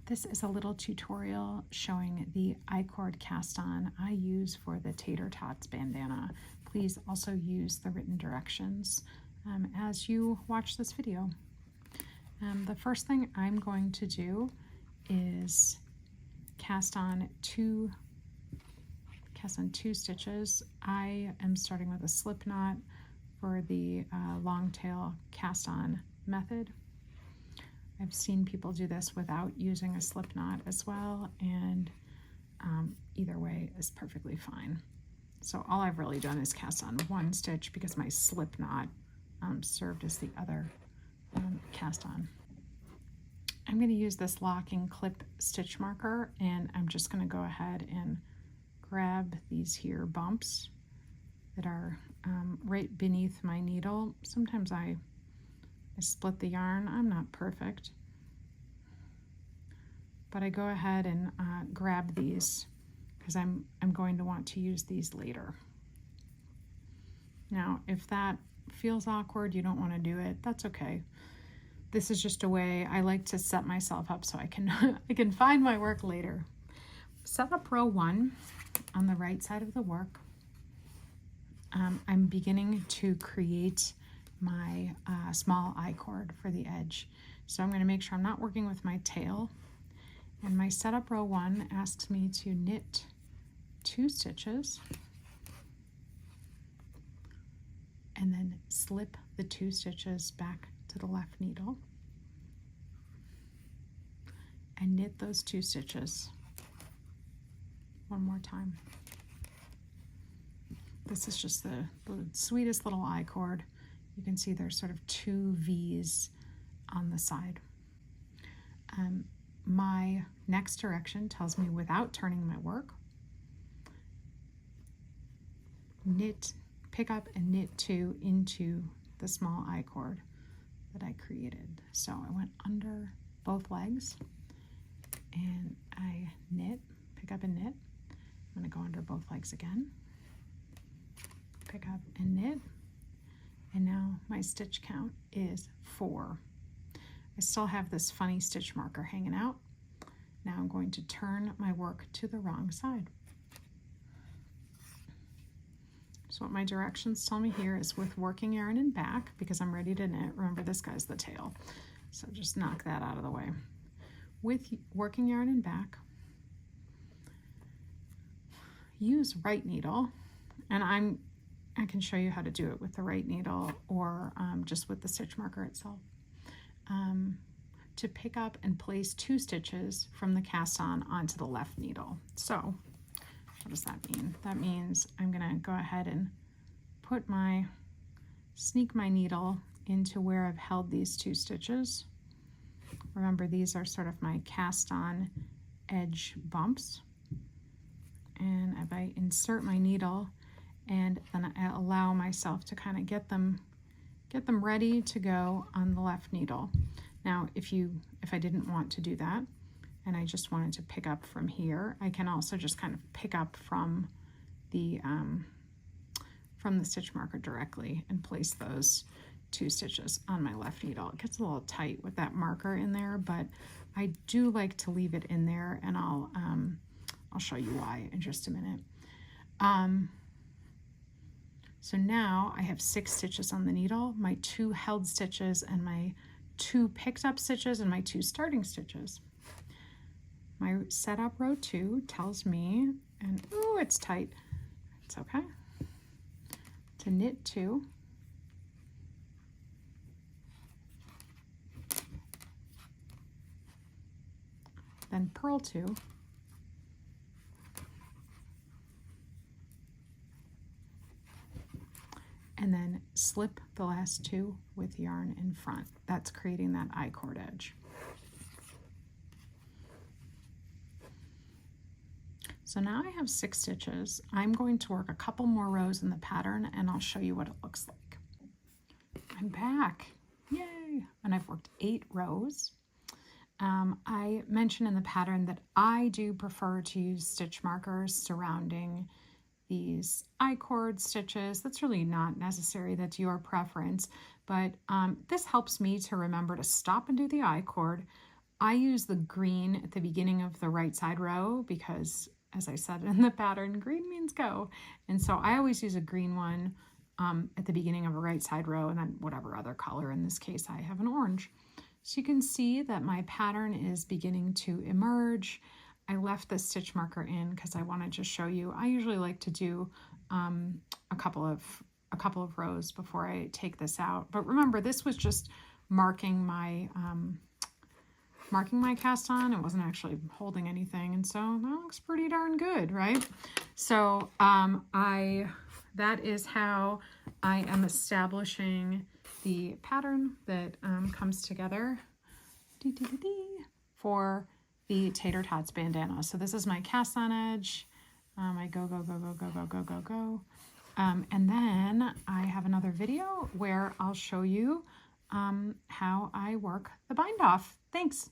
This is a little tutorial showing the I-cord cast on I use for the Tater Tots bandana. Please also use the written directions as you watch this video. The first thing I'm going to do is cast on two stitches. I am starting with a slip knot for the long tail cast on method. I've seen people do this without using a slip knot as well, and either way is perfectly fine. So all I've really done is cast on one stitch because my slip knot served as the other cast on. I'm going to use this locking clip stitch marker, and I'm just going to go ahead and grab these here bumps that are right beneath my needle. Sometimes I split the yarn. I'm not perfect, but I go ahead and grab these because I'm going to want to use these later. Now, if that feels awkward, you don't want to do it, that's okay. This is just a way I like to set myself up so I can I can find my work later. Set up row 1 on the right side of the work. I'm beginning to create my small I-cord for the edge. So I'm going to make sure I'm not working with my tail. And my setup row 1 asks me to knit 2 stitches and then slip the 2 stitches back to the left needle and knit those 2 stitches one more time. This is just the sweetest little I-cord. You can see there's sort of 2 V's on the side. My next direction tells me, without turning my work, pick up and knit 2 into the small I-cord that I created. So I went under both legs and I knit, pick up and knit. I'm going to go under both legs again, pick up and knit. And now my stitch count is 4. I still have this funny stitch marker hanging out. Now I'm going to turn my work to the wrong side. So what my directions tell me here is, with working yarn in back, because I'm ready to knit, remember this guy's the tail, so just knock that out of the way. With working yarn in back, use right needle, and I can show you how to do it with the right needle or just with the stitch marker itself, to pick up and place 2 stitches from the cast on onto the left needle. So what does that mean? That means I'm gonna go ahead and sneak my needle into where I've held these 2 stitches. Remember, these are sort of my cast on edge bumps. And if I insert my needle, and then I allow myself to kind of get them ready to go on the left needle. Now, if I didn't want to do that, and I just wanted to pick up from here, I can also just kind of pick up from the stitch marker directly and place those 2 stitches on my left needle. It gets a little tight with that marker in there, but I do like to leave it in there, and I'll show you why in just a minute. So now I have 6 stitches on the needle, my 2 held stitches and my 2 picked up stitches and my 2 starting stitches. My setup row 2 tells me, and ooh, it's tight, it's okay, to knit 2, then purl 2, and then slip the last 2 with yarn in front. That's creating that I-cord edge. So now I have 6 stitches. I'm going to work a couple more rows in the pattern, and I'll show you what it looks like. I'm back, yay! And I've worked 8 rows. I mentioned in the pattern that I do prefer to use stitch markers surrounding these I-cord stitches. That's really not necessary, that's your preference, but this helps me to remember to stop and do the I-cord, I use the green at the beginning of the right side row because, as I said in the pattern, green means go. And so I always use a green one at the beginning of a right side row, and then whatever other color. In this case, I have an orange. So you can see that my pattern is beginning to emerge. I left the stitch marker in because I wanted to show you. I usually like to do a couple of rows before I take this out. But remember, this was just marking my cast on. It wasn't actually holding anything, and so that looks pretty darn good, right? So that is how I am establishing the pattern that comes together for the Tater Tots bandana. So this is my cast on edge. I go, go, go, go, go, go, go, go, go. And then I have another video where I'll show you how I work the bind off. Thanks.